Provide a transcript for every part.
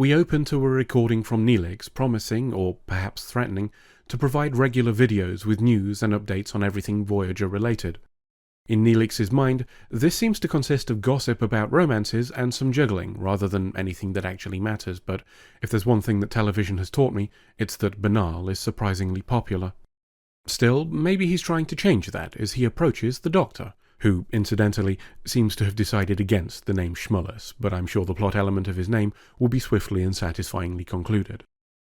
We open to a recording from Neelix promising, or perhaps threatening, to provide regular videos with news and updates on everything Voyager related. In Neelix's mind, this seems to consist of gossip about romances and some juggling, rather than anything that actually matters, but if there's one thing that television has taught me, it's that banal is surprisingly popular. Still, maybe he's trying to change that as he approaches the Doctor, who, incidentally, seems to have decided against the name Schmullis, but I'm sure the plot element of his name will be swiftly and satisfyingly concluded.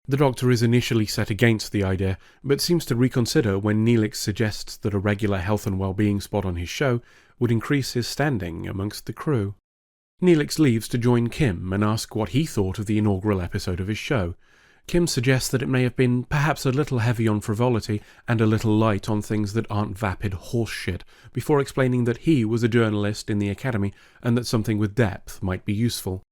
The Doctor is initially set against the idea, but seems to reconsider when Neelix suggests that a regular health and well-being spot on his show would increase his standing amongst the crew. Neelix leaves to join Kim and ask what he thought of the inaugural episode of his show. Kim suggests that it may have been perhaps a little heavy on frivolity and a little light on things that aren't vapid horseshit, before explaining that he was a journalist in the Academy and that something with depth might be useful.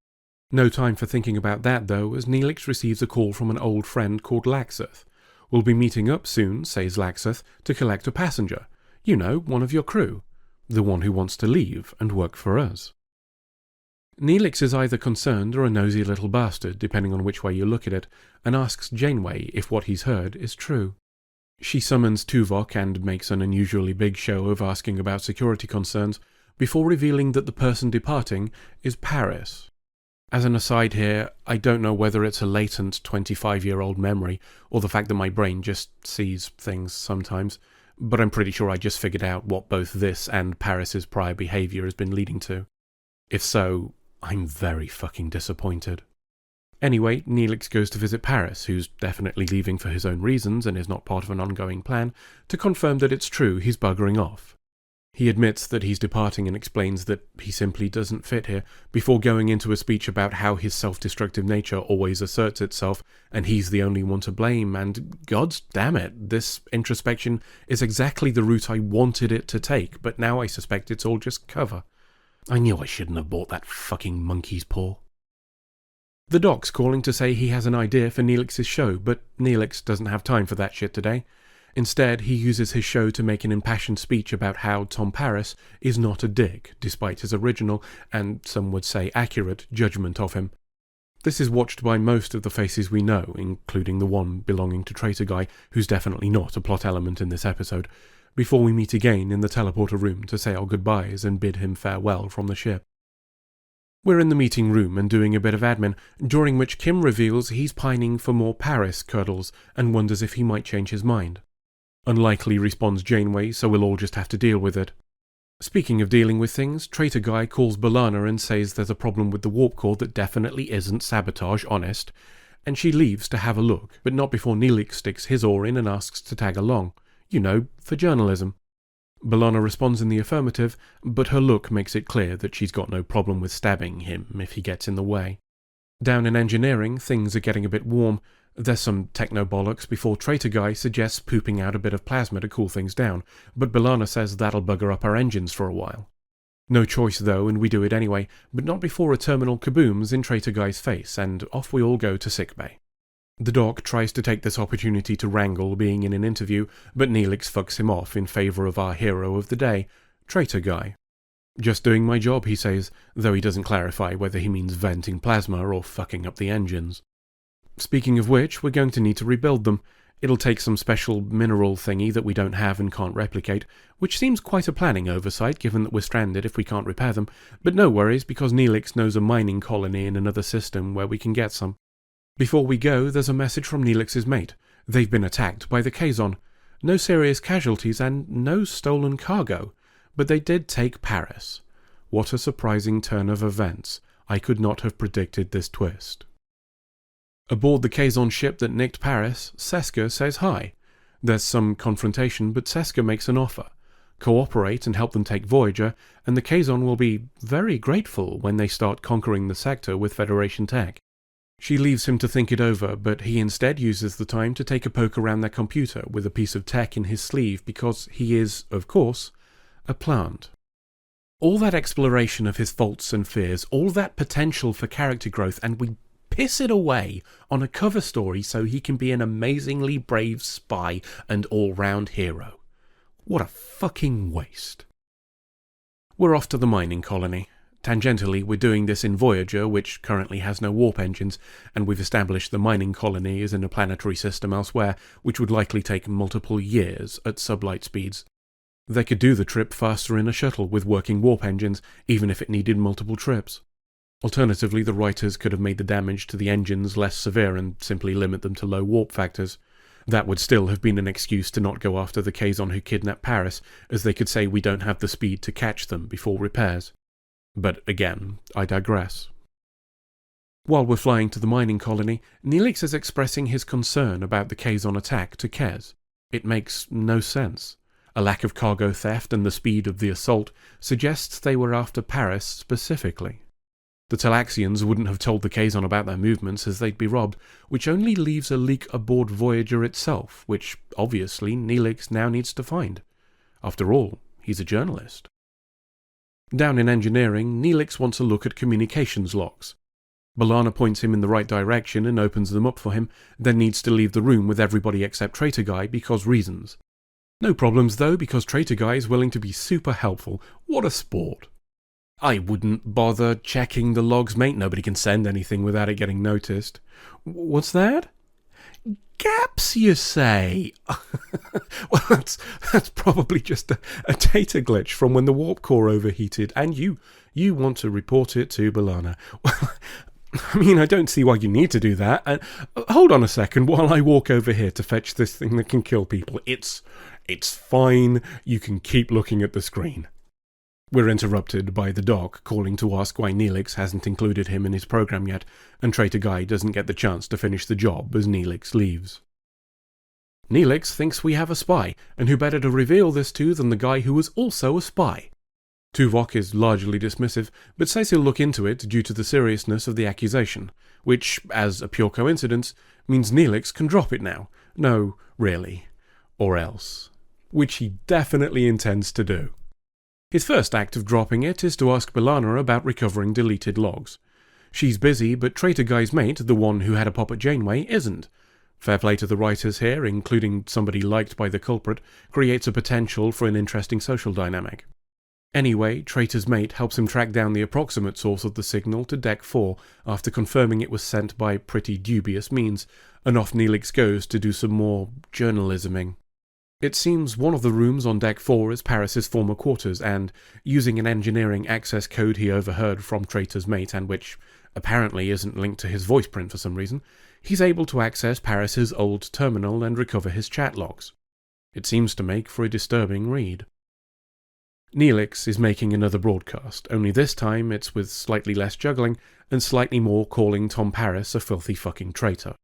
No time for thinking about that, though, as Neelix receives a call from an old friend called Laxeth. "We'll be meeting up soon," says Laxeth, "to collect a passenger. You know, one of your crew. The one who wants to leave and work for us." Neelix is either concerned or a nosy little bastard, depending on which way you look at it, and asks Janeway if what he's heard is true. She summons Tuvok and makes an unusually big show of asking about security concerns, before revealing that the person departing is Paris. As an aside here, I don't know whether it's a latent 25-year-old memory or the fact that my brain just sees things sometimes, but I'm pretty sure I just figured out what both this and Paris's prior behaviour has been leading to. If so, I'm very fucking disappointed. Anyway, Neelix goes to visit Paris, who's definitely leaving for his own reasons and is not part of an ongoing plan, to confirm that it's true he's buggering off. He admits that he's departing and explains that he simply doesn't fit here, before going into a speech about how his self-destructive nature always asserts itself, and he's the only one to blame, and god damn it, this introspection is exactly the route I wanted it to take, but now I suspect it's all just cover. I knew I shouldn't have bought that fucking monkey's paw. The Doc's calling to say he has an idea for Neelix's show, but Neelix doesn't have time for that shit today. Instead, he uses his show to make an impassioned speech about how Tom Paris is not a dick, despite his original, and some would say accurate, judgment of him. This is watched by most of the faces we know, including the one belonging to Traitor Guy, who's definitely not a plot element in this episode, before we meet again in the teleporter room to say our goodbyes and bid him farewell from the ship. We're in the meeting room and doing a bit of admin, during which Kim reveals he's pining for more Paris cuddles and wonders if he might change his mind. Unlikely, responds Janeway, so we'll all just have to deal with it. Speaking of dealing with things, Traitor Guy calls B'Elanna and says there's a problem with the warp core that definitely isn't Sabotage, honest, and she leaves to have a look, but not before Neelix sticks his oar in and asks to tag along. You know, for journalism. B'Elanna responds in the affirmative, but her look makes it clear that she's got no problem with stabbing him if he gets in the way. Down in engineering, things are getting a bit warm. There's some techno-bollocks before Traitor Guy suggests pooping out a bit of plasma to cool things down, but B'Elanna says that'll bugger up our engines for a while. No choice though, and we do it anyway, but not before a terminal kabooms in Traitor Guy's face, and off we all go to sickbay. The Doc tries to take this opportunity to wrangle being in an interview, but Neelix fucks him off in favour of our hero of the day, Traitor Guy. "Just doing my job," he says, though he doesn't clarify whether he means venting plasma or fucking up the engines. Speaking of which, we're going to need to rebuild them. It'll take some special mineral thingy that we don't have and can't replicate, which seems quite a planning oversight given that we're stranded if we can't repair them, but no worries because Neelix knows a mining colony in another system where we can get some. Before we go, there's a message from Neelix's mate. They've been attacked by the Kazon. No serious casualties and no stolen cargo, but they did take Paris. What a surprising turn of events. I could not have predicted this twist. Aboard the Kazon ship that nicked Paris, Seska says hi. There's some confrontation, but Seska makes an offer. Cooperate and help them take Voyager, and the Kazon will be very grateful when they start conquering the sector with Federation tech. She leaves him to think it over, but he instead uses the time to take a poke around their computer with a piece of tech in his sleeve because he is, of course, a plant. All that exploration of his faults and fears, all that potential for character growth, and we piss it away on a cover story so he can be an amazingly brave spy and all-round hero. What a fucking waste. We're off to the mining colony. Tangentially, we're doing this in Voyager, which currently has no warp engines, and we've established the mining colony is in a planetary system elsewhere, which would likely take multiple years at sublight speeds. They could do the trip faster in a shuttle with working warp engines, even if it needed multiple trips. Alternatively, the writers could have made the damage to the engines less severe and simply limit them to low warp factors. That would still have been an excuse to not go after the Kazon who kidnapped Paris, as they could say we don't have the speed to catch them before repairs. But again, I digress. While we're flying to the mining colony, Neelix is expressing his concern about the Kazon attack to Kez. It makes no sense. A lack of cargo theft and the speed of the assault suggests they were after Paris specifically. The Talaxians wouldn't have told the Kazon about their movements as they'd be robbed, which only leaves a leak aboard Voyager itself, which obviously Neelix now needs to find. After all, he's a journalist. Down in engineering, Neelix wants a look at communications logs. B'Elanna points him in the right direction and opens them up for him, then needs to leave the room with everybody except Traitor Guy because reasons. No problems though, because Traitor Guy is willing to be super helpful. What a sport. I wouldn't bother checking the logs, mate. Nobody can send anything without it getting noticed. What's that? Gaps, you say? Well, that's probably just a data glitch from when the warp core overheated, and you want to report it to B'Elanna. Well, I mean, I don't see why you need to do that. And hold on a second while I walk over here to fetch this thing that can kill people. It's fine. You can keep looking at the screen. We're interrupted by the doc calling to ask why Neelix hasn't included him in his program yet, and Traitor Guy doesn't get the chance to finish the job as Neelix leaves. Neelix thinks we have a spy, and who better to reveal this to than the guy who was also a spy? Tuvok is largely dismissive, but says he'll look into it due to the seriousness of the accusation, which, as a pure coincidence, means Neelix can drop it now. No, really. Or else. Which he definitely intends to do. His first act of dropping it is to ask B'Elanna about recovering deleted logs. She's busy, but Traitor Guy's mate, the one who had a pop at Janeway, isn't. Fair play to the writers here, including somebody liked by the culprit, creates a potential for an interesting social dynamic. Anyway, Traitor's mate helps him track down the approximate source of the signal to Deck 4 after confirming it was sent by pretty dubious means, and off Neelix goes to do some more journalisming. It seems one of the rooms on Deck 4 is Paris's former quarters, and, using an engineering access code he overheard from Traitor's mate and which apparently isn't linked to his voice print for some reason, he's able to access Paris's old terminal and recover his chat logs. It seems to make for a disturbing read. Neelix is making another broadcast, only this time it's with slightly less juggling and slightly more calling Tom Paris a filthy fucking traitor.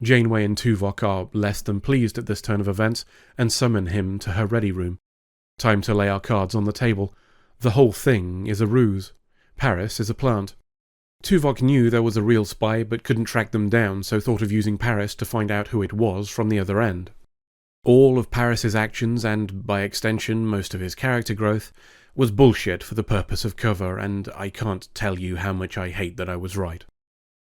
Janeway and Tuvok are less than pleased at this turn of events and summon him to her ready room. Time to lay our cards on the table. The whole thing is a ruse. Paris is a plant. Tuvok knew there was a real spy but couldn't track them down, so thought of using Paris to find out who it was from the other end. All of Paris's actions, and by extension most of his character growth, was bullshit for the purpose of cover, and I can't tell you how much I hate that I was right.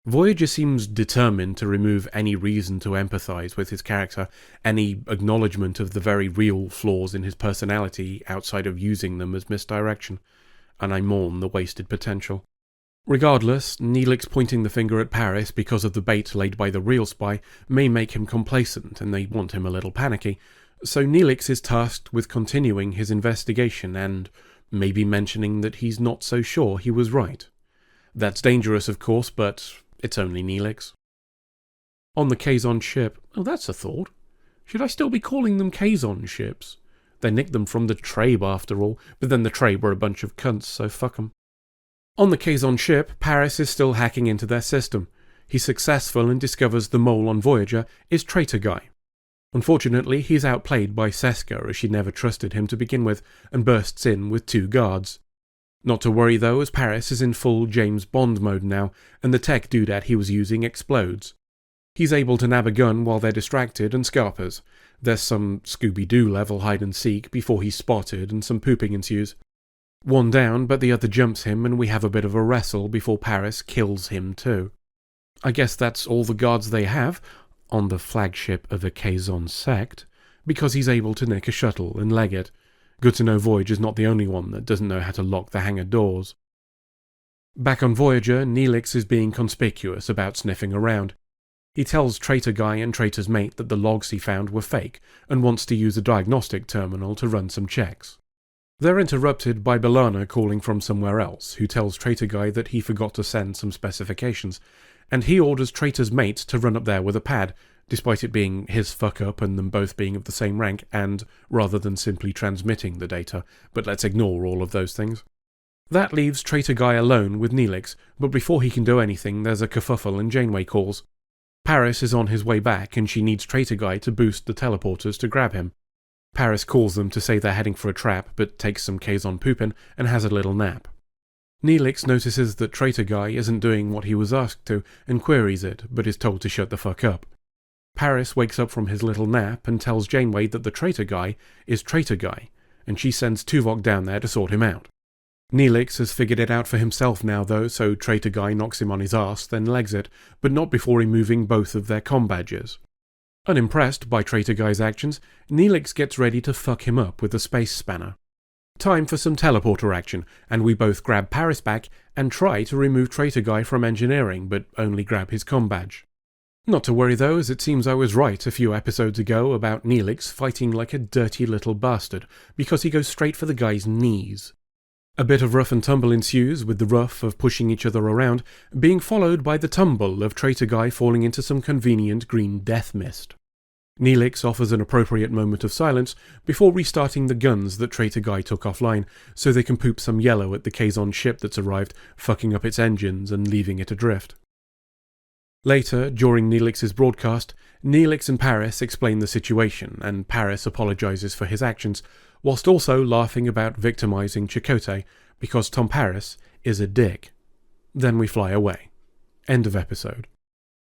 Voyager seems determined to remove any reason to empathize with his character, any acknowledgement of the very real flaws in his personality outside of using them as misdirection, and I mourn the wasted potential. Regardless, Neelix pointing the finger at Paris because of the bait laid by the real spy may make him complacent and they want him a little panicky, so Neelix is tasked with continuing his investigation and maybe mentioning that he's not so sure he was right. That's dangerous, of course, but it's only Neelix. On the Kazon ship, oh, that's a thought. Should I still be calling them Kazon ships? They nicked them from the Trabe after all, but then the Trabe were a bunch of cunts, so fuck 'em. On the Kazon ship, Paris is still hacking into their system. He's successful and discovers the mole on Voyager is Traitor Guy. Unfortunately, he's outplayed by Seska as she never trusted him to begin with, and bursts in with 2 guards. Not to worry though, as Paris is in full James Bond mode now, and the tech doodad he was using explodes. He's able to nab a gun while they're distracted and scarpers. There's some Scooby-Doo level hide-and-seek before he's spotted and some pooping ensues. One down, but the other jumps him and we have a bit of a wrestle before Paris kills him too. I guess that's all the guards they have, on the flagship of a Kazon sect, because he's able to nick a shuttle and leg it. Good to know Voyager's not the only one that doesn't know how to lock the hangar doors. Back on Voyager, Neelix is being conspicuous about sniffing around. He tells Traitor Guy and Traitor's mate that the logs he found were fake and wants to use a diagnostic terminal to run some checks. They're interrupted by B'Elanna calling from somewhere else, who tells Traitor Guy that he forgot to send some specifications, and he orders Traitor's mate to run up there with a pad, despite it being his fuck-up and them both being of the same rank, and rather than simply transmitting the data, but let's ignore all of those things. That leaves Traitor Guy alone with Neelix, but before he can do anything there's a kerfuffle and Janeway calls. Paris is on his way back and she needs Traitor Guy to boost the teleporters to grab him. Paris calls them to say they're heading for a trap, but takes some Kazon poopin' and has a little nap. Neelix notices that Traitor Guy isn't doing what he was asked to and queries it, but is told to shut the fuck up. Paris wakes up from his little nap and tells Janeway that the Traitor Guy is Traitor Guy, and she sends Tuvok down there to sort him out. Neelix has figured it out for himself now though, so Traitor Guy knocks him on his arse, then legs it, but not before removing both of their comm badges. Unimpressed by Traitor Guy's actions, Neelix gets ready to fuck him up with a space spanner. Time for some teleporter action, and we both grab Paris back and try to remove Traitor Guy from engineering, but only grab his comm badge. Not to worry though, as it seems I was right a few episodes ago about Neelix fighting like a dirty little bastard, because he goes straight for the guy's knees. A bit of rough and tumble ensues, with the rough of pushing each other around, being followed by the tumble of Traitor Guy falling into some convenient green death mist. Neelix offers an appropriate moment of silence before restarting the guns that Traitor Guy took offline, so they can poop some yellow at the Kazon ship that's arrived, fucking up its engines and leaving it adrift. Later, during Neelix's broadcast, Neelix and Paris explain the situation, and Paris apologizes for his actions, whilst also laughing about victimizing Chakotay, because Tom Paris is a dick. Then we fly away. End of episode.